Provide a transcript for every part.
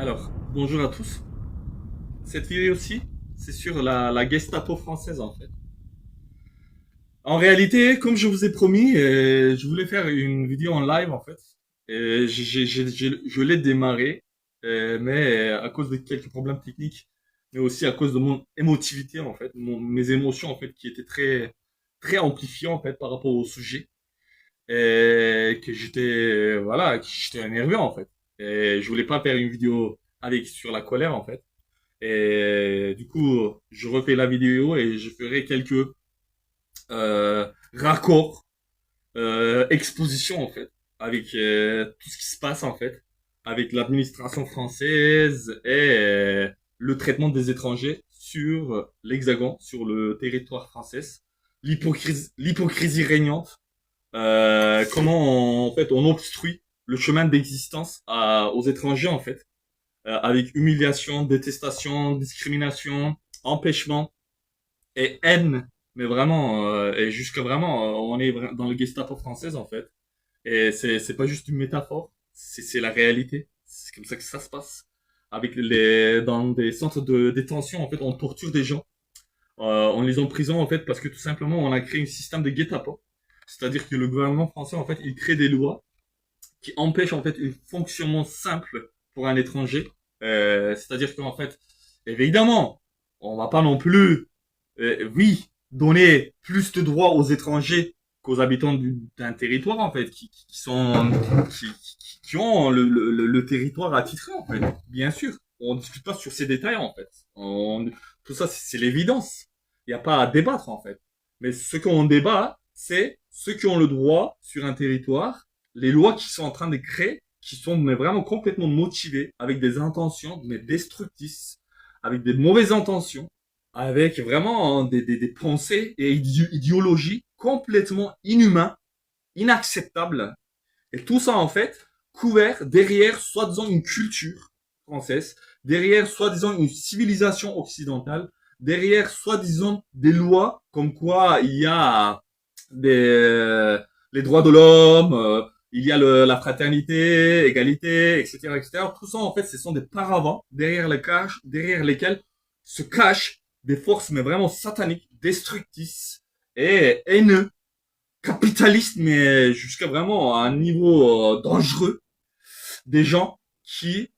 Alors, bonjour à tous. Cette vidéo-ci, c'est sur la Gestapo française en fait. En réalité, comme je vous ai promis, je voulais faire une vidéo en live en fait. Je l'ai démarré, mais à cause de quelques problèmes techniques, mais aussi à cause de mon émotivité en fait, mes émotions en fait qui étaient très amplifiées en fait par rapport au sujet, et que voilà, que j'étais énervé en fait. Et je voulais pas faire une vidéo avec sur la colère en fait. Et du coup, je refais la vidéo et je ferai quelques raccords, expositions en fait, avec tout ce qui se passe en fait, avec l'administration française et le traitement des étrangers sur l'Hexagone, sur le territoire français, l'hypocrisie régnante, comment en fait on obstrue le chemin d'existence aux étrangers en fait avec humiliation, détestation, discrimination, empêchement et haine. Mais vraiment, et jusque vraiment, on est dans le Gestapo française en fait. Et c'est pas juste une métaphore, c'est la réalité. C'est comme ça que ça se passe. Dans des centres de détention en fait, on torture des gens, on les emprisonne en fait parce que tout simplement on a créé un système de guet-apens. C'est-à-dire que le gouvernement français en fait, il crée des lois qui empêchent en fait un fonctionnement simple pour un étranger. C'est-à-dire qu'en fait, évidemment, on va pas non plus, oui, donner plus de droits aux étrangers qu'aux habitants d'un territoire en fait, qui ont le territoire attitré en fait. Bien sûr, on discute pas sur ces détails en fait. Tout ça, c'est l'évidence. Il n'y a pas à débattre en fait. Mais ce qu'on débat, c'est ceux qui ont le droit sur un territoire, les lois qui sont en train de créer, qui sont mais vraiment complètement motivées, avec des intentions mais destructrices, avec des mauvaises intentions, avec vraiment des pensées et idéologies complètement inhumaines, inacceptables. Et tout ça, en fait, couvert derrière, soi-disant, une culture française, derrière, soi-disant, une civilisation occidentale, derrière, soi-disant, des lois comme quoi il y a les droits de l'homme, il y a la fraternité, égalité, etc., etc. Tout ça, en fait, ce sont des paravents derrière lesquels se cachent des forces, mais vraiment sataniques, destructrices et haineux, capitalistes, mais jusqu'à vraiment à un niveau dangereux, des gens qui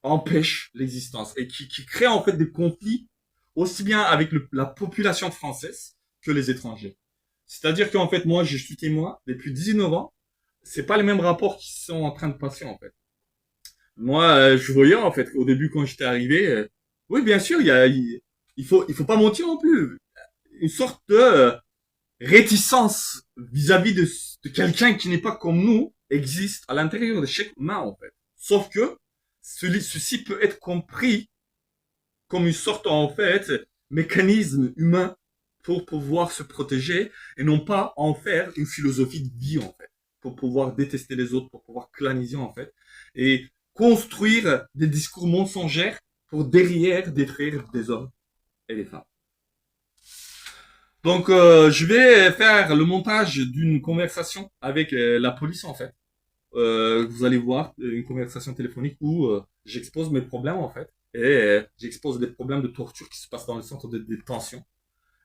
empêchent l'existence et qui créent en fait des conflits aussi bien avec la population française que les étrangers. C'est-à-dire qu'en fait, moi, je suis témoin depuis 19 ans. C'est pas les mêmes rapports qui sont en train de passer, en fait. Moi, je voyais, en fait, au début, quand j'étais arrivé, oui, bien sûr, il faut pas mentir non plus. Une sorte de réticence vis-à-vis de quelqu'un qui n'est pas comme nous existe à l'intérieur de chaque main, en fait. Sauf que ceci peut être compris comme une sorte, en fait, mécanisme humain pour pouvoir se protéger et non pas en faire une philosophie de vie, en fait. Pour pouvoir détester les autres, pour pouvoir claniser, en fait. Et construire des discours mensongers pour derrière détruire des hommes et des femmes. Donc, je vais faire le montage d'une conversation avec la police, en fait. Vous allez voir une conversation téléphonique où j'expose mes problèmes en fait et j'expose des problèmes de torture qui se passent dans le centre de détention.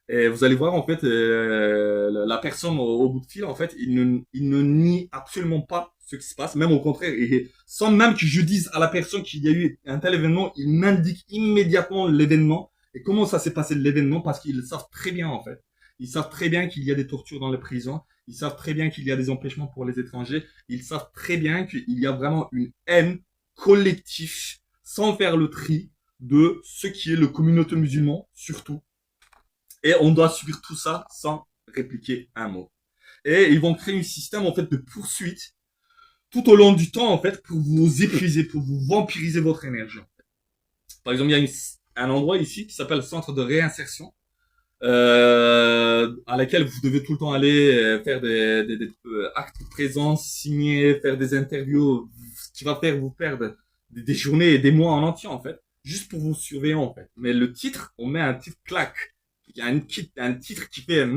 Et vous allez voir en fait la personne au bout de fil en fait il ne nie absolument pas ce qui se passe, même au contraire, et sans même que je dise à la personne qu'il y a eu un tel événement, il m'indique immédiatement l'événement et comment ça s'est passé l'événement parce qu'ils le savent très bien en fait. Ils savent très bien qu'il y a des tortures dans les prisons. Ils savent très bien qu'il y a des empêchements pour les étrangers. Ils savent très bien qu'il y a vraiment une haine collective, sans faire le tri, de ce qui est le communauté musulman, surtout. Et on doit subir tout ça sans répliquer un mot. Et ils vont créer un système, en fait, de poursuite tout au long du temps, en fait, pour vous épuiser, pour vous vampiriser votre énergie. Par exemple, il y a un endroit ici qui s'appelle le centre de réinsertion à laquelle vous devez tout le temps aller faire des actes de présence, signer, faire des interviews, ce qui va faire vous perdre des journées et des mois en entier en fait, juste pour vous surveiller en fait. Mais le titre, on met un titre claque, un titre qui fait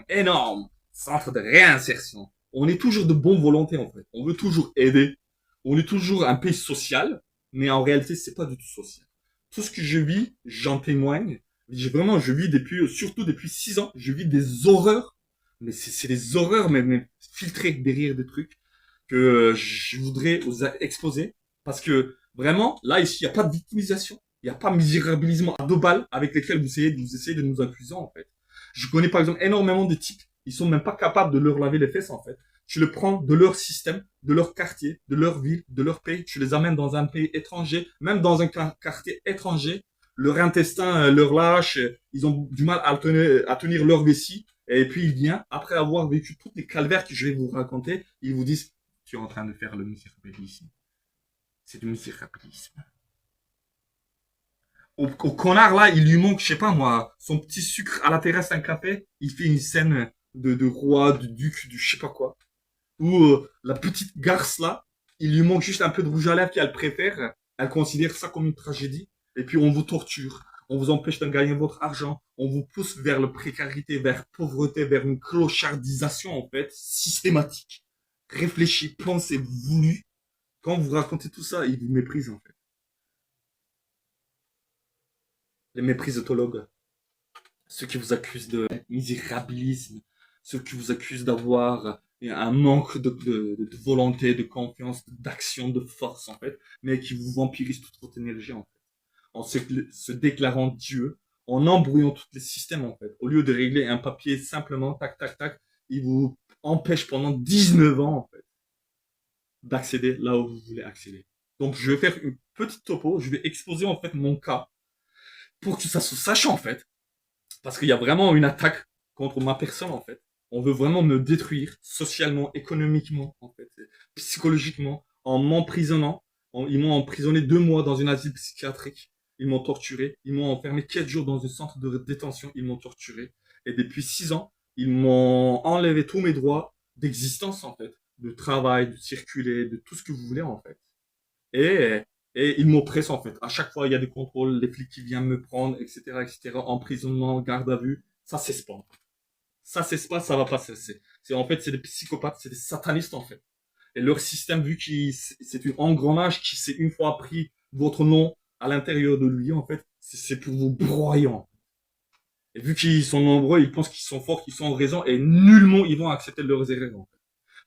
énorme, centre de réinsertion. On est toujours de bonne volonté en fait, on veut toujours aider, on est toujours un pays social, mais en réalité, c'est pas du tout social. Tout ce que je vis, j'en témoigne. Je vis surtout depuis 6 ans, je vis des horreurs. Mais c'est des horreurs, mais filtrées derrière des trucs que je voudrais vous exposer. Parce que vraiment, là, ici, il n'y a pas de victimisation. Il n'y a pas de misérabilisme à 2 balles avec lesquels vous essayez de nous accuser, en fait. Je connais par exemple énormément de types, ils sont même pas capables de leur laver les fesses, en fait. Tu le prends de leur système, de leur quartier, de leur ville, de leur pays, tu les amènes dans un pays étranger, même dans un quartier étranger, leur intestin leur lâche, ils ont du mal à tenir leur vessie, et puis il vient, après avoir vécu toutes les calvaires que je vais vous raconter, ils vous disent, tu es en train de faire le misérabilisme. C'est du misérabilisme. Au connard là, il lui manque, je sais pas moi, son petit sucre à la terrasse, un café, il fait une scène de roi, de duc, du je sais pas quoi. Ou la petite garce là, il lui manque juste un peu de rouge à lèvres qu'elle préfère, elle considère ça comme une tragédie, et puis on vous torture, on vous empêche de gagner votre argent, on vous pousse vers la précarité, vers la pauvreté, vers une clochardisation en fait, systématique, réfléchie, pensée, voulue. Quand vous racontez tout ça, ils vous méprisent en fait. Les méprisotologues. Ceux qui vous accusent de misérabilisme, ceux qui vous accusent d'avoir un manque de volonté, de confiance, d'action, de force en fait, mais qui vous vampirisent toute votre énergie en fait, en se déclarant Dieu, en embrouillant tous les systèmes en fait. Au lieu de régler un papier simplement, tac, tac, tac, ils vous empêchent pendant 19 ans en fait d'accéder là où vous voulez accéder. Donc je vais faire une petite topo, je vais exposer en fait mon cas pour que ça se sache en fait. Parce qu'il y a vraiment une attaque contre ma personne, en fait. On veut vraiment me détruire socialement, économiquement, en fait, psychologiquement, en m'emprisonnant. Ils m'ont emprisonné 2 mois dans une asile psychiatrique. Ils m'ont torturé. Ils m'ont enfermé 4 jours dans un centre de détention. Ils m'ont torturé. Et depuis 6 ans, ils m'ont enlevé tous mes droits d'existence, en fait. De travail, de circuler, de tout ce que vous voulez, en fait. Et, et ils m'oppressent en fait. À chaque fois, il y a des contrôles, les flics qui viennent me prendre, etc., etc. Emprisonnement, garde à vue. Ça cesse pas. Ça cesse pas, ça va pas cesser. En fait, c'est des psychopathes, c'est des satanistes en fait. Et leur système, vu que c'est un engrenage qui s'est une fois pris votre nom à l'intérieur de lui, en fait, c'est pour vous broyer. Et vu qu'ils sont nombreux, ils pensent qu'ils sont forts, qu'ils sont en raison, et nullement ils vont accepter leurs erreurs. En fait.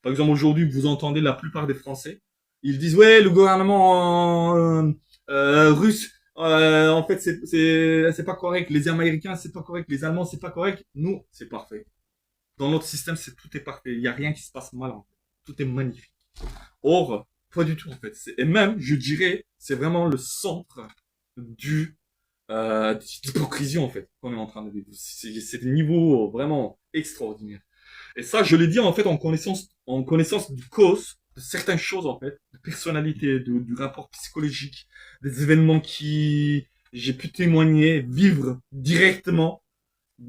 Par exemple, aujourd'hui, vous entendez la plupart des Français, ils disent ouais, le gouvernement russe, en fait, c'est pas correct. Les Américains, c'est pas correct. Les Allemands, c'est pas correct. Nous, c'est parfait. Dans notre système, tout est parfait. Il y a rien qui se passe mal. En fait. Tout est magnifique. Or, pas du tout en fait. Et même, je dirais, c'est vraiment le centre du d'hypocrisie en fait qu'on est en train de vivre. C'est des niveaux vraiment extraordinaires. Et ça, je l'ai dit en fait en connaissance du cause de certaines choses en fait, de personnalité, du rapport psychologique, des événements qui j'ai pu témoigner, vivre directement,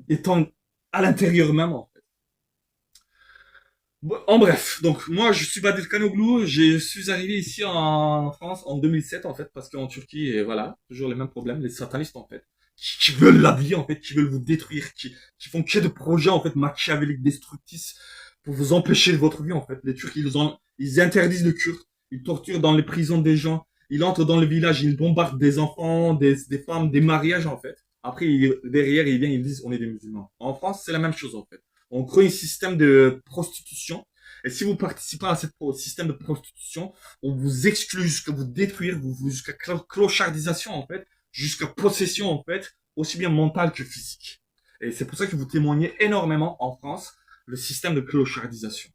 étant à l'intérieur même en fait. Bon, en bref, donc moi je suis Badr Kanoglou, je suis arrivé ici en France en 2007 en fait, parce qu'en Turquie, voilà, toujours les mêmes problèmes, les satanistes en fait, qui veulent la vie en fait, qui veulent vous détruire, qui font que de projets en fait machiavéliques, destructifs, pour vous empêcher de votre vie en fait. Les Turcs, ils interdisent le culte, ils torturent dans les prisons des gens, ils entrent dans le village, ils bombardent des enfants, des femmes, des mariages en fait. Après, derrière, ils viennent, ils disent on est des musulmans. En France, c'est la même chose en fait. On crée un système de prostitution. Et si vous participez à ce système de prostitution, on vous exclut jusqu'à vous détruire, jusqu'à clochardisation en fait, jusqu'à possession en fait, aussi bien mentale que physique. Et c'est pour ça que vous témoignez énormément en France le système de clochardisation.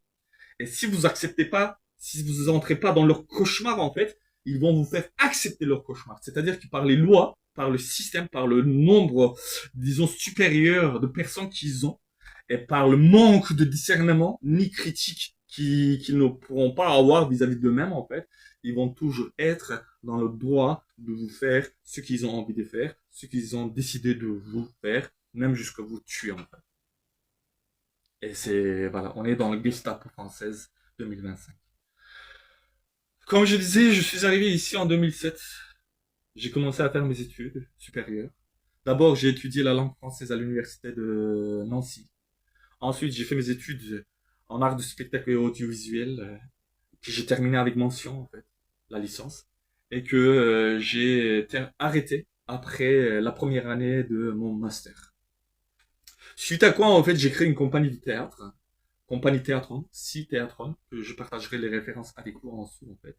Et si vous acceptez pas, si vous entrez pas dans leur cauchemar en fait, ils vont vous faire accepter leur cauchemar. C'est-à-dire que par les lois, par le système, par le nombre, disons, supérieur de personnes qu'ils ont, et par le manque de discernement ni critique qu'ils ne pourront pas avoir vis-à-vis d'eux-mêmes en fait, ils vont toujours être dans le droit de vous faire ce qu'ils ont envie de faire, ce qu'ils ont décidé de vous faire, même jusqu'à vous tuer en fait. Et voilà, on est dans le Gestapo française 2025. Comme je disais, je suis arrivé ici en 2007. J'ai commencé à faire mes études supérieures. D'abord, j'ai étudié la langue française à l'université de Nancy. Ensuite, j'ai fait mes études en art de spectacle et audiovisuel, que j'ai terminé avec mention, en fait, la licence. et que j'ai été arrêté après la première année de mon master. Suite à quoi, en fait, j'ai créé une compagnie de théâtre, compagnie Théatron, si Théatron, que je partagerai les références avec vous en dessous, en fait,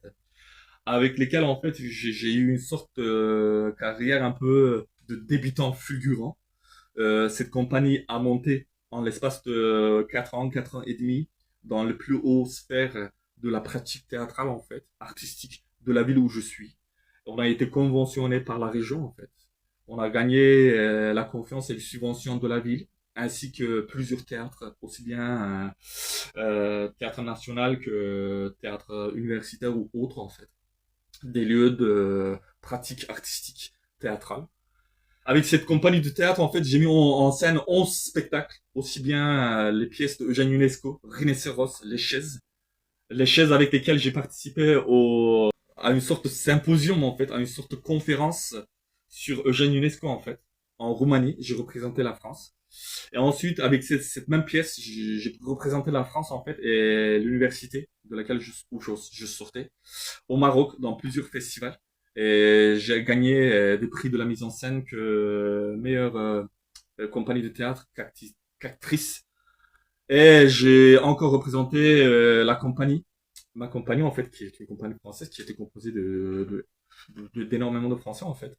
avec lesquels, en fait, j'ai eu une sorte de carrière un peu de débutant fulgurant. Cette compagnie a monté en l'espace de 4 ans et demi, dans le plus haut sphère de la pratique théâtrale, en fait, artistique de la ville où je suis. On a été conventionné par la région, en fait. On a gagné la confiance et les subventions de la ville, ainsi que plusieurs théâtres, aussi bien théâtre national que théâtre universitaire ou autre, en fait. Des lieux de pratique artistique théâtrale. Avec cette compagnie de théâtre, en fait, j'ai mis en scène 11 spectacles, aussi bien les pièces de Eugène Ionesco, Rhinocéros, les chaises avec lesquelles j'ai participé à une sorte de symposium, en fait, à une sorte de conférence sur Eugène Ionesco, en fait, en Roumanie. J'ai représenté la France. Et ensuite, avec cette même pièce, j'ai représenté la France, en fait, et l'université de laquelle je sortais, au Maroc, dans plusieurs festivals. Et j'ai gagné des prix de la mise en scène que meilleure compagnie de théâtre qu'actrice. Et j'ai encore représenté la compagnie, ma compagnie en fait, qui est une compagnie française qui était composée d'énormément de Français en fait,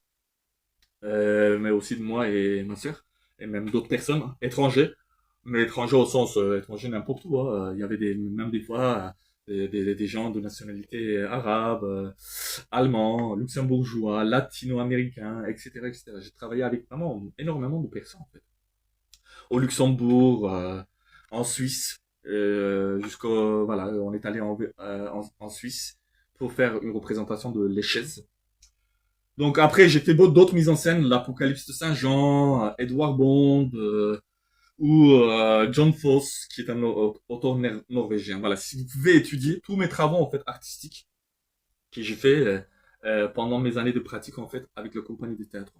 mais aussi de moi et ma sœur, et même d'autres personnes étrangers, mais étrangers au sens étrangers n'importe où. Hein. Il y avait même des fois des gens de nationalité arabe, allemand, luxembourgeois, latino-américain, etc., etc. J'ai travaillé avec vraiment énormément de personnes en fait. Au Luxembourg, en Suisse, jusqu'au voilà, on est allé en Suisse pour faire une représentation de l'Échèze. Donc après, j'ai fait d'autres mises en scène, l'Apocalypse de Saint-Jean, Edouard Bond, ou John Fosse, qui est un auteur norvégien. Voilà, si vous pouvez étudier tous mes travaux en fait artistiques que j'ai fait pendant mes années de pratique en fait avec la compagnie de théâtre.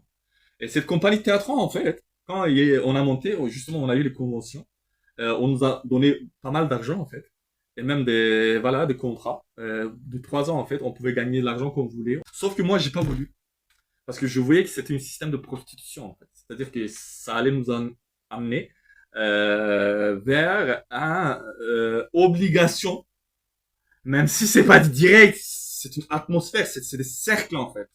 Et cette compagnie de théâtre en fait, quand on a monté, justement, on a eu les conventions, on nous a donné pas mal d'argent en fait. Et même des contrats de 3 ans en fait, on pouvait gagner de l'argent qu'on voulait. Sauf que moi, j'ai pas voulu. Parce que je voyais que c'était un système de prostitution, en fait. C'est-à-dire que ça allait nous amener vers un obligation, même si c'est pas direct, c'est une atmosphère, c'est des cercles, en fait.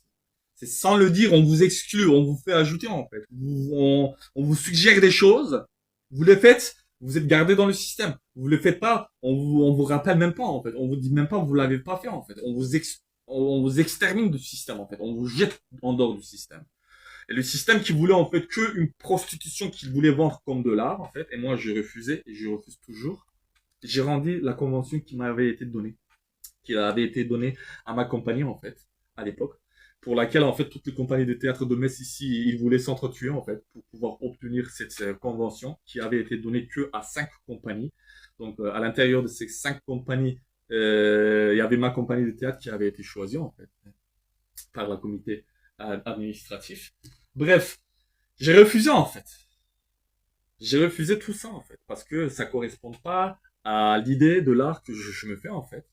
C'est sans le dire, on vous exclut, on vous fait ajouter, en fait. On vous suggère des choses, vous les faites, vous êtes gardé dans le système. Vous le faites pas, on vous rappelle même pas, en fait. On vous dit même pas, vous l'avez pas fait, en fait. On vous extermine du système, en fait. On vous jette en dehors du système. Et le système qui voulait, en fait, que une prostitution qu'il voulait vendre comme de l'art, en fait. Et moi, je refusais, et je refuse toujours. J'ai rendu la convention qui m'avait été donnée, qui avait été donnée à ma compagnie, en fait, à l'époque, pour laquelle, en fait, toutes les compagnies de théâtre de Metz ici, ils voulaient s'entretuer, en fait, pour pouvoir obtenir cette convention qui avait été donnée que à 5 compagnies. Donc, à l'intérieur de ces 5 compagnies, il y avait ma compagnie de théâtre qui avait été choisie, en fait, par le comité administratif. Bref, j'ai refusé, en fait. J'ai refusé tout ça, en fait, parce que ça correspond pas à l'idée de l'art que je me fais, en fait.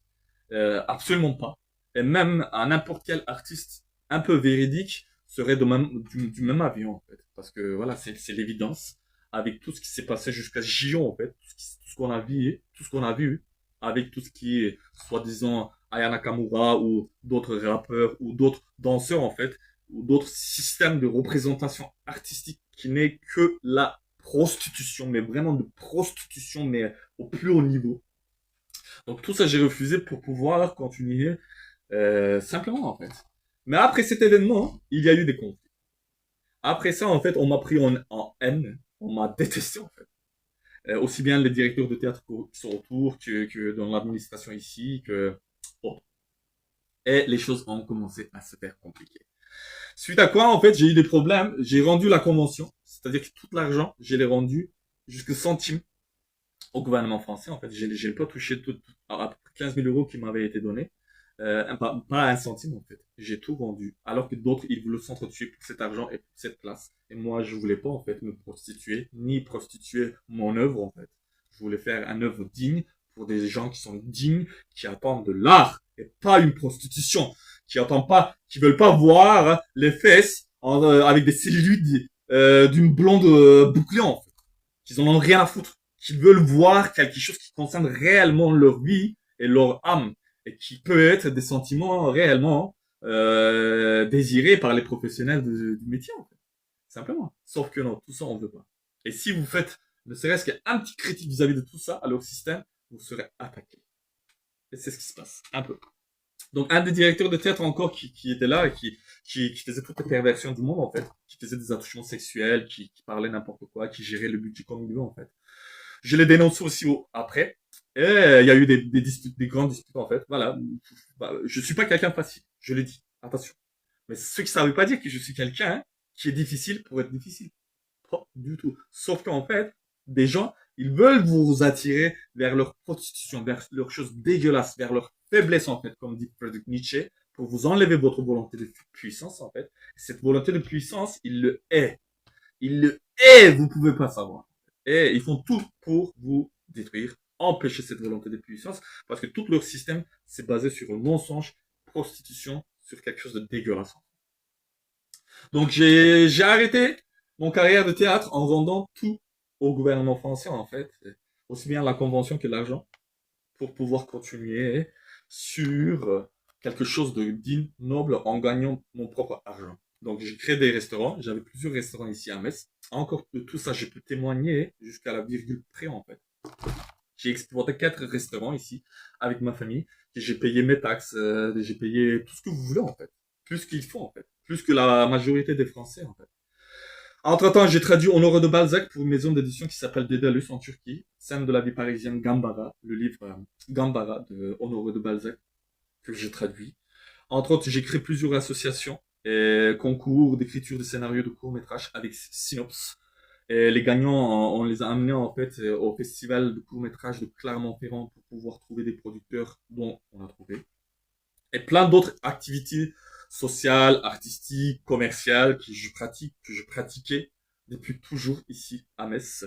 Absolument pas. Et même à n'importe quel artiste un peu véridique serait du même avis, en fait. Parce que voilà, c'est l'évidence. Avec tout ce qui s'est passé jusqu'à Gion, en fait, tout ce qu'on a vu, tout ce qu'on a vu, avec tout ce qui est, soi-disant, Aya Nakamura ou d'autres rappeurs ou d'autres danseurs, en fait, ou d'autres systèmes de représentation artistique qui n'est que la prostitution, mais vraiment de prostitution, mais au plus haut niveau. Donc tout ça, j'ai refusé pour pouvoir continuer simplement, en fait. Mais après cet événement, il y a eu des conflits. Après ça, en fait, on m'a pris en haine, on m'a détesté, en fait. Aussi bien les directeurs de théâtre qui sont autour que dans l'administration ici, que... Bon. Et les choses ont commencé à se faire compliquées. Suite à quoi, en fait, j'ai eu des problèmes. J'ai rendu la convention, c'est-à-dire que tout l'argent, je l'ai rendu jusqu'au centime au gouvernement français. En fait, j'ai pas touché à peu près 15 000 euros qui m'avaient été donnés. Pas un centime, en fait. J'ai tout vendu. Alors que d'autres, ils voulaient s'entretuer pour cet argent et pour cette place. Et moi, je voulais pas, en fait, me prostituer, ni prostituer mon œuvre, en fait. Je voulais faire un œuvre digne pour des gens qui sont dignes, qui attendent de l'art et pas une prostitution. qui veulent pas voir les fesses avec des cellulites d'une blonde bouclée en fait, qu'ils en ont rien à foutre, qu'ils veulent voir quelque chose qui concerne réellement leur vie et leur âme et qui peut être des sentiments réellement désirés par les professionnels du métier en fait, simplement. Sauf que non, tout ça on veut pas. Et si vous faites ne serait-ce qu'un petit critique vis-à-vis de tout ça à leur système, vous serez attaqué. Et c'est ce qui se passe, un peu. Donc, un des directeurs de théâtre encore qui était là et qui faisait toutes les perversions du monde, en fait, qui faisait des attouchements sexuels, qui parlait n'importe quoi, qui gérait le budget comme il veut, en fait. Je l'ai dénoncé aussi après. Et il y a eu des disputes, des grandes disputes, en fait. Voilà. Bah, je suis pas quelqu'un de facile. Je l'ai dit. Attention. Mais ce qui ça veut pas dire que je suis quelqu'un qui est difficile pour être difficile. Pas du tout. Sauf qu'en fait, des gens, ils veulent vous attirer vers leur prostitution, vers leurs choses dégueulasses, vers leur faiblesse, en fait, comme dit Friedrich Nietzsche, pour vous enlever votre volonté de puissance, en fait. Cette volonté de puissance, il le est. Il le est, vous pouvez pas savoir. Et ils font tout pour vous détruire, empêcher cette volonté de puissance, parce que tout leur système, c'est basé sur le mensonge, prostitution, sur quelque chose de dégueulasse. Donc j'ai arrêté mon carrière de théâtre en vendant tout au gouvernement français, en fait, aussi bien la convention que l'argent, pour pouvoir continuer sur quelque chose de digne, noble, en gagnant mon propre argent. Donc j'ai créé des restaurants, j'avais plusieurs restaurants ici à Metz. Encore de tout ça, je peux témoigner jusqu'à la virgule près, en fait. J'ai exploité 4 restaurants ici avec ma famille. J'ai payé mes taxes, j'ai payé tout ce que vous voulez, en fait. Plus qu'il faut, en fait. Plus que la majorité des Français, en fait. Entre-temps, j'ai traduit Honoré de Balzac pour une maison d'édition qui s'appelle Dédalus en Turquie. Scène de la vie parisienne Gambara, le livre Gambara de Honoré de Balzac que j'ai traduit. Entre autres, j'ai créé plusieurs associations et concours d'écriture de scénarios de courts-métrages avec Synops. Et les gagnants, on les a amenés en fait au festival de courts-métrages de Clermont-Ferrand pour pouvoir trouver des producteurs dont on a trouvé. Et plein d'autres activités sociales, artistiques, commerciales que je pratiquais depuis toujours ici à Metz.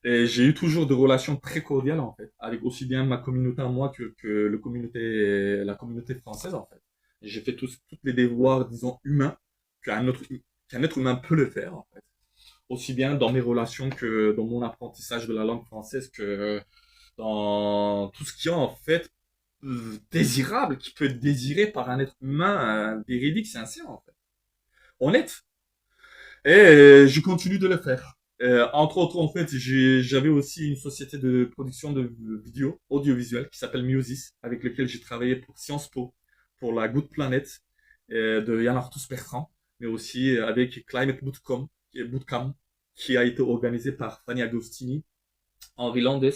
Et j'ai eu toujours des relations très cordiales en fait, avec aussi bien ma communauté à moi que la communauté française en fait. J'ai fait tous les devoirs, disons, humains qu'un être humain peut le faire en fait. Aussi bien dans mes relations que dans mon apprentissage de la langue française que dans tout ce qui est en fait désirable, qui peut être désiré par un être humain véridique, sincère en fait. Honnête. Et je continue de le faire. Entre autres, en fait, j'avais aussi une société de production de vidéos audiovisuelles qui s'appelle Musis, avec lequel j'ai travaillé pour Sciences Po, pour la Good Planet de Yann Arthus Bertrand, mais aussi avec Climate Bootcamp, qui a été organisé par Fanny Agostini, Henri Landes,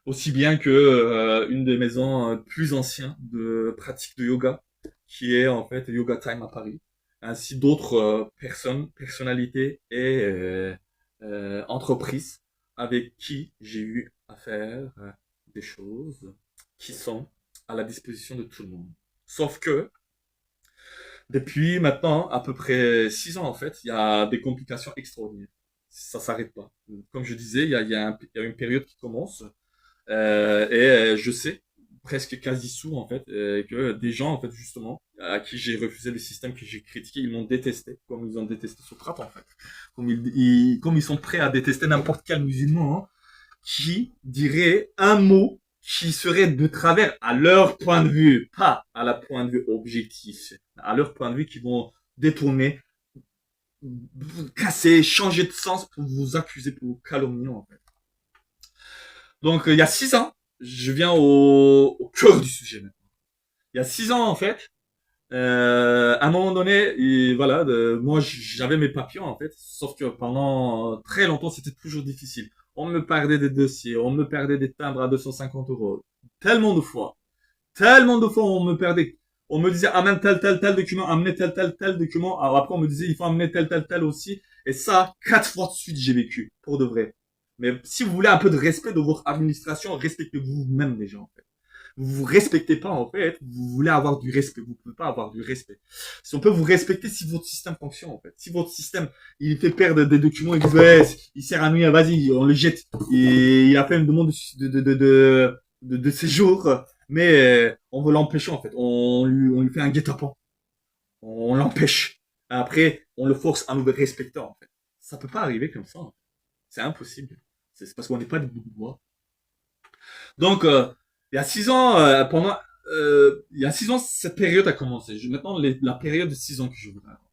aussi bien que une des maisons plus anciennes de pratique de yoga, qui est en fait Yoga Time à Paris, ainsi d'autres personnalités et entreprises avec qui j'ai eu à faire des choses qui sont à la disposition de tout le monde. Sauf que depuis maintenant à peu près 6 ans en fait, il y a des complications extraordinaires. Ça s'arrête pas. Comme je disais, il y a une période qui commence et je sais presque quasi sourd en fait que des gens en fait justement à qui j'ai refusé le système que j'ai critiqué, ils m'ont détesté comme ils ont détesté Socrate en fait, comme ils sont prêts à détester n'importe quel musulman hein, qui dirait un mot qui serait de travers à leur point de vue, pas à la point de vue objectif, à leur point de vue qui vont détourner, casser, changer de sens pour vous accuser, pour vous calomnier en fait. Donc il y a 6 ans, je viens au cœur du sujet maintenant. Il y a 6 ans en fait, à un moment donné, et voilà, moi j'avais mes papiers en fait, sauf que pendant très longtemps c'était toujours difficile. On me perdait des dossiers, on me perdait des timbres à 250 euros. Tellement de fois on me perdait. On me disait amène tel document, amenez tel document. Alors après on me disait il faut amener tel aussi. Et ça, 4 fois de suite j'ai vécu, pour de vrai. Mais si vous voulez un peu de respect de votre administration, respectez vous-même déjà en fait. Vous vous respectez pas en fait, vous voulez avoir du respect, vous pouvez pas avoir du respect. Si on peut vous respecter si votre système fonctionne en fait. Si votre système, il fait perdre des documents, il dit ouais, il sert à nuire, vas-y, on le jette. Et il a fait une demande de séjour, Mais on veut l'empêcher en fait. On lui fait un guet-apens. On l'empêche. Après, on le force à nous respecter en fait. Ça peut pas arriver comme ça. En fait. C'est impossible. C'est parce qu'on n'est pas des bouts de bois. Donc, il y a 6 ans, il y a 6 ans, cette période a commencé. Maintenant, la période de 6 ans que je voudrais avoir.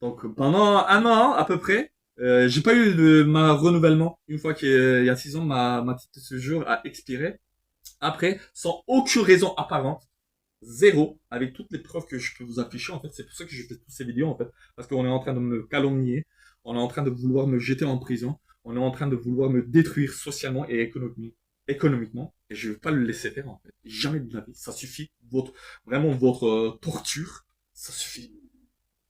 Donc, pendant un an à peu près, j'ai pas eu ma renouvellement. Une fois qu'il y a 6 ans, ma titre de séjour a expiré. Après, sans aucune raison apparente, zéro, avec toutes les preuves que je peux vous afficher, en fait, c'est pour ça que je fais toutes ces vidéos, en fait, parce qu'on est en train de me calomnier, on est en train de vouloir me jeter en prison, on est en train de vouloir me détruire socialement et économiquement, et je ne vais pas le laisser faire, en fait. Jamais de la vie. Ça suffit. Vraiment, votre torture, ça suffit.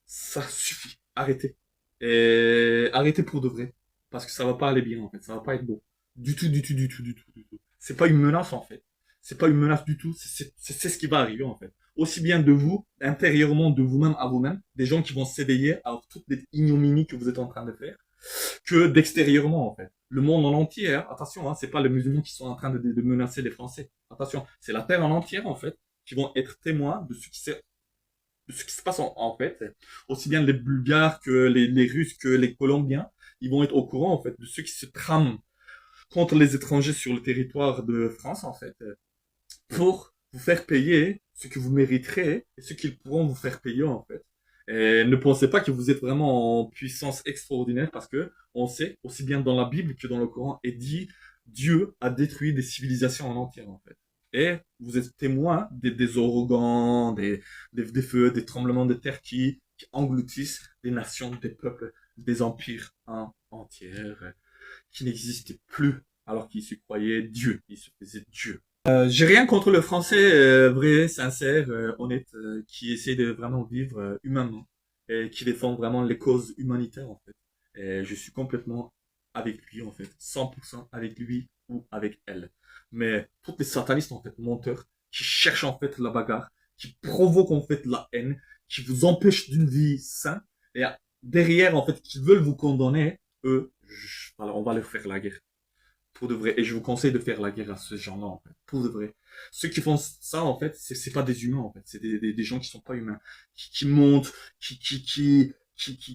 Ça suffit. Arrêtez. Et arrêtez pour de vrai. Parce que ça va pas aller bien, en fait. Ça va pas être beau. Du tout, du tout, du tout, du tout, du tout. C'est pas une menace, en fait. C'est pas une menace du tout. C'est ce qui va arriver, en fait. Aussi bien de vous, intérieurement, de vous-même à vous-même, des gens qui vont s'éveiller à toutes les ignominies que vous êtes en train de faire, que d'extérieurement, en fait. Le monde en entier, hein, attention, hein, c'est pas les musulmans qui sont en train de menacer les Français. Attention, c'est la terre en entière, en fait, qui vont être témoins de ce qui se passe en fait, aussi bien les Bulgares que les Russes que les Colombiens, ils vont être au courant en fait de ceux qui se trament contre les étrangers sur le territoire de France en fait, pour vous faire payer ce que vous mériterez et ce qu'ils pourront vous faire payer en fait. Et ne pensez pas que vous êtes vraiment en puissance extraordinaire parce que on sait aussi bien dans la Bible que dans le Coran est dit Dieu a détruit des civilisations en entière en fait. Et vous êtes témoin des ouragans, des feux, des tremblements de terre qui engloutissent des nations, des peuples, des empires entiers qui n'existaient plus alors qu'ils se croyaient Dieu, ils se faisaient Dieu. J'ai rien contre le français vrai, sincère, honnête, qui essaie de vraiment vivre humainement et qui défend vraiment les causes humanitaires en fait. Et je suis complètement avec lui en fait, 100% avec lui ou avec elle. Mais tous les satanistes en fait, menteurs, qui cherchent en fait la bagarre, qui provoquent en fait la haine, qui vous empêchent d'une vie saine et derrière en fait, qui veulent vous condamner, eux, alors on va leur faire la guerre. Pour de vrai. Et je vous conseille de faire la guerre à ce genre-là, en fait. Pour de vrai. Ceux qui font ça, en fait, c'est pas des humains, en fait. C'est des gens qui sont pas humains. Qui montent, qui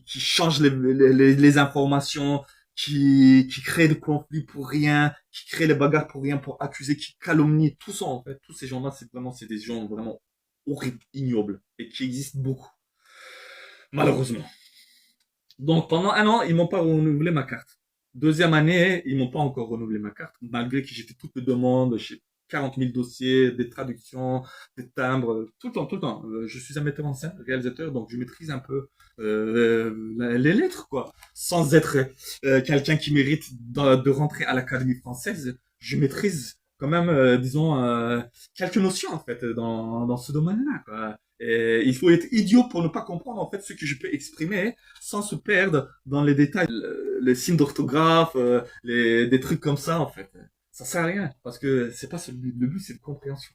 changent les informations, qui créent des conflits pour rien, qui créent les bagarres pour rien, pour accuser, qui calomnient. Tout ça, en fait. Tous ces gens-là, c'est des gens vraiment horribles, ignobles. Et qui existent beaucoup. Malheureusement. Donc pendant un an, ils m'ont pas renouvelé ma carte. Deuxième année, ils m'ont pas encore renouvelé ma carte, malgré que j'ai fait toutes les demandes, j'ai 40 000 dossiers, des traductions, des timbres, tout le temps, tout le temps. Je suis un metteur en scène, réalisateur, donc je maîtrise un peu les lettres, quoi. Sans être quelqu'un qui mérite de rentrer à l'Académie française, je maîtrise quand même, disons, quelques notions, en fait, dans ce domaine-là, quoi. Et il faut être idiot pour ne pas comprendre, en fait, ce que je peux exprimer sans se perdre dans les détails, les signes d'orthographe, des trucs comme ça en fait. Ça sert à rien parce que c'est pas le but, c'est de compréhension.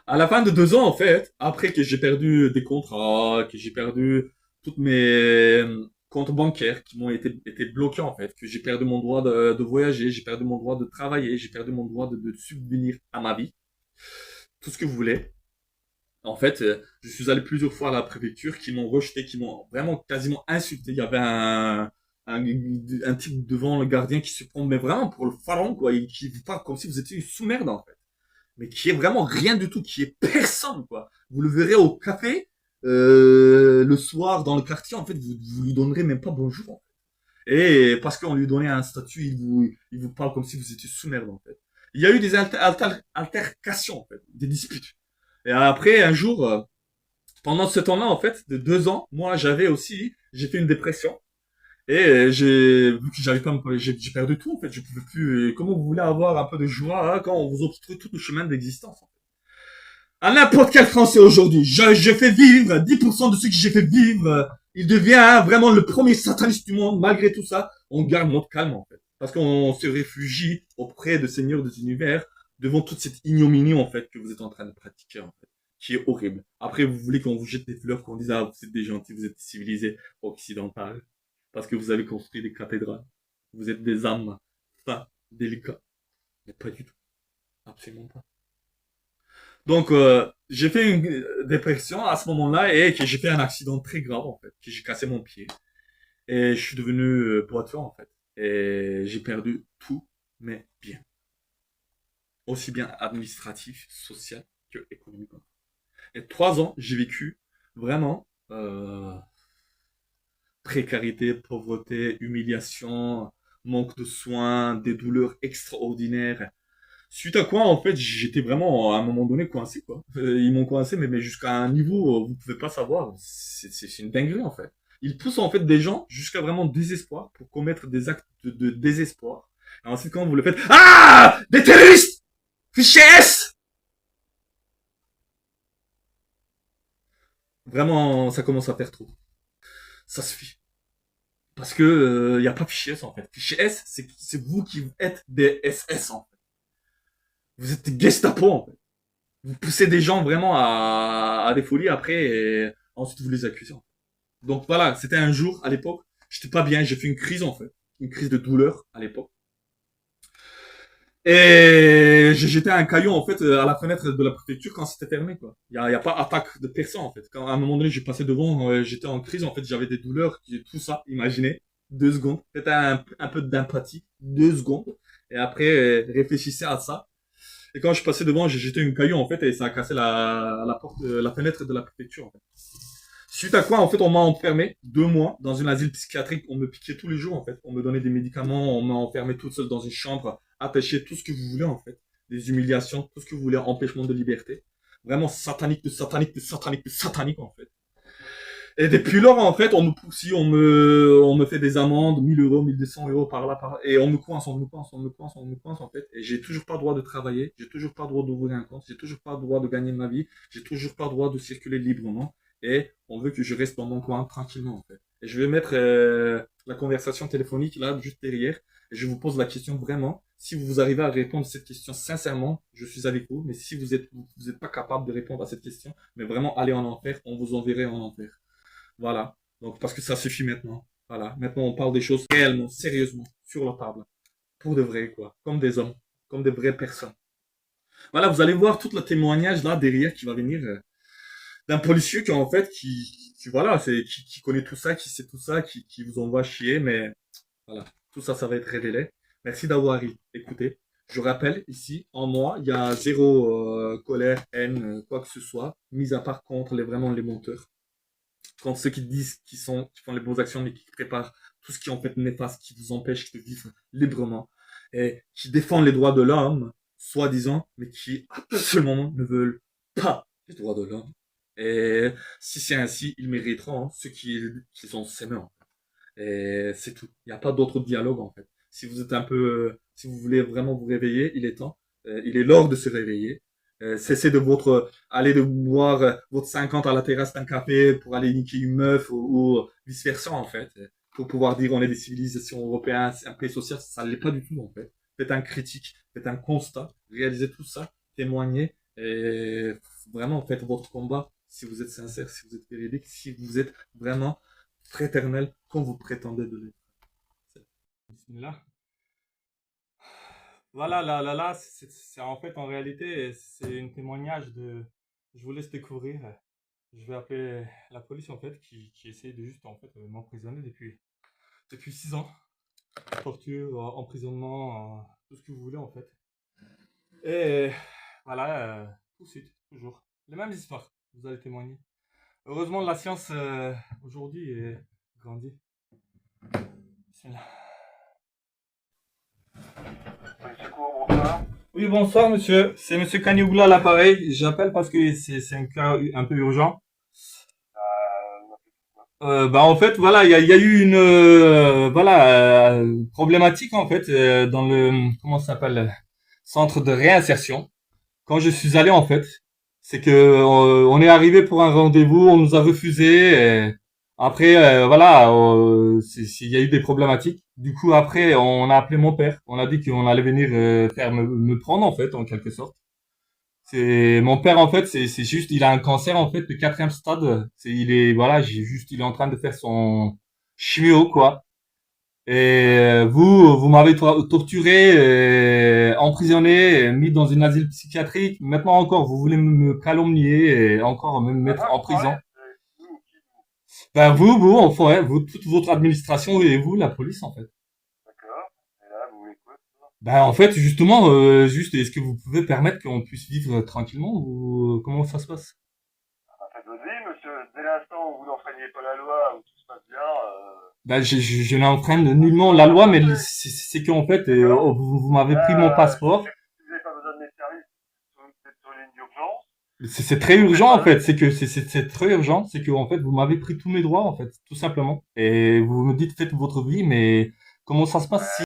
À la fin de 2 ans en fait, après que j'ai perdu des contrats, que j'ai perdu toutes mes comptes bancaires qui m'ont été bloqués en fait, que j'ai perdu mon droit de voyager, j'ai perdu mon droit de travailler, j'ai perdu mon droit de subvenir à ma vie, tout ce que vous voulez. En fait, je suis allé plusieurs fois à la préfecture qui m'ont rejeté, qui m'ont vraiment quasiment insulté. Il y avait un type devant le gardien qui se prend mais vraiment pour le pharaon, quoi. Qui vous parle comme si vous étiez une sous-merde, en fait. Mais qui est vraiment rien du tout, qui est personne, quoi. Vous le verrez au café, le soir, dans le quartier, en fait, vous lui donnerez même pas bonjour, en fait. Et parce qu'on lui donnait un statut, il vous parle comme si vous étiez sous-merde, en fait. Il y a eu des altercations, en fait, des disputes. Et après, un jour, pendant ce temps-là, en fait, de 2 ans, moi, j'ai fait une dépression. Et vu que j'avais pas, j'ai perdu tout, en fait, je pouvais plus, comment vous voulez avoir un peu de joie, hein, quand on vous obstrue tout le chemin d'existence, en fait. À n'importe quel Français aujourd'hui, je fais vivre 10% de ce que j'ai fait vivre, il devient vraiment le premier sataniste du monde, malgré tout ça, on garde notre calme, en fait. Parce qu'on se réfugie auprès de Seigneur des univers, devant toute cette ignominie, en fait, que vous êtes en train de pratiquer, en fait, qui est horrible. Après, vous voulez qu'on vous jette des fleurs, qu'on dise, ah, vous êtes des gentils, vous êtes civilisés, occidentaux, parce que vous avez construit des cathédrales. Vous êtes des âmes fins, délicats. Mais pas du tout. Absolument pas. Donc, j'ai fait une dépression à ce moment-là et que j'ai fait un accident très grave, en fait, que j'ai cassé mon pied. Et je suis devenu boiteux, en fait. Et j'ai perdu tous mes biens. Aussi bien administratif, social que économique. Et 3 ans, j'ai vécu vraiment précarité, pauvreté, humiliation, manque de soins, des douleurs extraordinaires. Suite à quoi, en fait, j'étais vraiment à un moment donné coincé, quoi. Ils m'ont coincé, mais jusqu'à un niveau, vous pouvez pas savoir. C'est une dinguerie, en fait. Ils poussent, en fait, des gens jusqu'à vraiment désespoir pour commettre des actes de désespoir. Et ensuite, quand vous le faites, ah! Des terroristes! Fichier S! Vraiment, ça commence à faire trop. Ça suffit. Parce que, y a pas fichier S, en fait. Fichier S, c'est vous qui êtes des SS, en fait. Vous êtes des Gestapo, en fait. Vous poussez des gens vraiment à des folies après et ensuite vous les accusez. Donc voilà, c'était un jour à l'époque, j'étais pas bien, j'ai fait une crise en fait, une crise de douleur à l'époque. Et j'ai jeté un caillou en fait à la fenêtre de la préfecture quand c'était fermé quoi. Y a pas attaque de personne en fait. Quand à un moment donné j'ai passé devant, j'étais en crise en fait, j'avais des douleurs, tout ça, imaginez, 2 secondes, faites un peu d'empathie, 2 secondes, et après réfléchissez à ça. Et quand je passais devant, j'ai jeté une caillou en fait et ça a cassé la porte, la fenêtre de la préfecture en fait. Suite à quoi, en fait, on m'a enfermé 2 mois dans une asile psychiatrique. On me piquait tous les jours, en fait. On me donnait des médicaments, on m'a enfermé toute seule dans une chambre, attaché, tout ce que vous voulez, en fait. Des humiliations, tout ce que vous voulez, empêchement de liberté. Vraiment satanique, de satanique, de satanique, de satanique, en fait. Et depuis lors, en fait, on me poursuit, on me fait des amendes, 1000 euros, 1200 euros par là, par là, et on me coince, on me coince, on me coince, on me coince, en fait. Et j'ai toujours pas le droit de travailler, j'ai toujours pas le droit d'ouvrir un compte, j'ai toujours pas le droit de gagner ma vie, j'ai toujours pas le droit de circuler librement. Et on veut que je reste dans mon coin tranquillement, en fait. Et je vais mettre la conversation téléphonique là, juste derrière. Et je vous pose la question vraiment. Si vous arrivez à répondre à cette question sincèrement, je suis avec vous. Mais si vous êtes pas capable de répondre à cette question, mais vraiment allez en enfer, on vous enverrait en enfer. Voilà. Donc, parce que ça suffit maintenant. Voilà. Maintenant, on parle des choses réellement, sérieusement, sur la table. Pour de vrai, quoi. Comme des hommes. Comme des vraies personnes. Voilà, vous allez voir tout le témoignage là derrière qui va venir d'un policier qui, en fait, voilà, qui connaît tout ça, qui sait tout ça, qui vous envoie chier, mais voilà. Tout ça, ça va être révélé. Merci d'avoir écouté. Je rappelle ici, en moi, il y a zéro colère, haine, quoi que ce soit, mis à part contre vraiment les menteurs. Contre ceux qui disent qui font les bonnes actions, mais qui préparent tout ce qui est en fait néfaste, qui vous empêche de vivre librement, et qui défendent les droits de l'homme, soi-disant, mais qui absolument ne veulent pas les droits de l'homme. Et si c'est ainsi, ils mériteront ceux qui sont s'aimer. Et c'est tout. Il n'y a pas d'autre dialogue en fait. Si vous êtes un peu, si vous voulez vraiment vous réveiller, il est temps. Il est l'heure de se réveiller. Cessez de aller de boire votre 50 à la terrasse d'un café pour aller niquer une meuf ou vice versa en fait. Pour pouvoir dire on est des civilisations européennes, c'est un pays social, ça ne l'est pas du tout en fait. Faites un critique, faites un constat, réalisez tout ça, témoignez et vraiment faites votre combat si vous êtes sincère, si vous êtes véridique, si vous êtes vraiment fraternel comme vous prétendez de l'être. Bismillah. Voilà, là, c'est en fait, en réalité, c'est un témoignage de. Je vous laisse découvrir. Je vais appeler la police, en fait, qui essaie de juste, en fait, m'emprisonner depuis 6 ans. Torture, emprisonnement, tout ce que vous voulez, en fait. Et voilà, tout de suite, toujours. Les mêmes histoires, vous allez témoigner. Heureusement, la science, aujourd'hui, est grandie. Bismillah. Oui, bonsoir, monsieur. C'est monsieur Kaniougla à l'appareil. J'appelle parce que c'est un cas un peu urgent. Bah, en fait, voilà, il y a eu une problématique, en fait, dans le, comment ça s'appelle, centre de réinsertion. Quand je suis allé, en fait, c'est que on est arrivé pour un rendez-vous, on nous a refusé. Et après, voilà, il y a eu des problématiques. Du coup, après, on a appelé mon père. On a dit qu'on allait venir faire me prendre, en fait, en quelque sorte. C'est mon père, en fait, c'est juste, il a un cancer, en fait, de 4e stade. Il est, voilà, il est en train de faire son chimio, quoi. Et vous m'avez torturé, emprisonné, mis dans une asile psychiatrique. Maintenant encore, vous voulez me calomnier et encore me Ah mettre ben, en vous prison. parlez, nous, qui nous? Ben vous, enfin, ouais, vous, toute votre administration et vous, la police, en fait. D'accord. Et là, vous voulez quoi? Ben en fait, justement, juste, est-ce que vous pouvez permettre qu'on puisse vivre tranquillement ou comment ça se passe? Faites votre vie, monsieur. Dès l'instant où vous n'enfreignez pas la loi, où tout se passe bien, Ben je n'enfreins nullement on la va loi, mais passer. c'est qu'en fait, D'accord? vous m'avez pris mon Si passeport. vous n'avez pas besoin de mes services, vous êtes sur une ligne d'urgence, C'est très vous faites urgent en pas. fait, c'est très urgent, c'est que en fait vous m'avez pris tous mes droits en fait, tout simplement. Et vous me dites faites votre vie, mais comment ça se passe si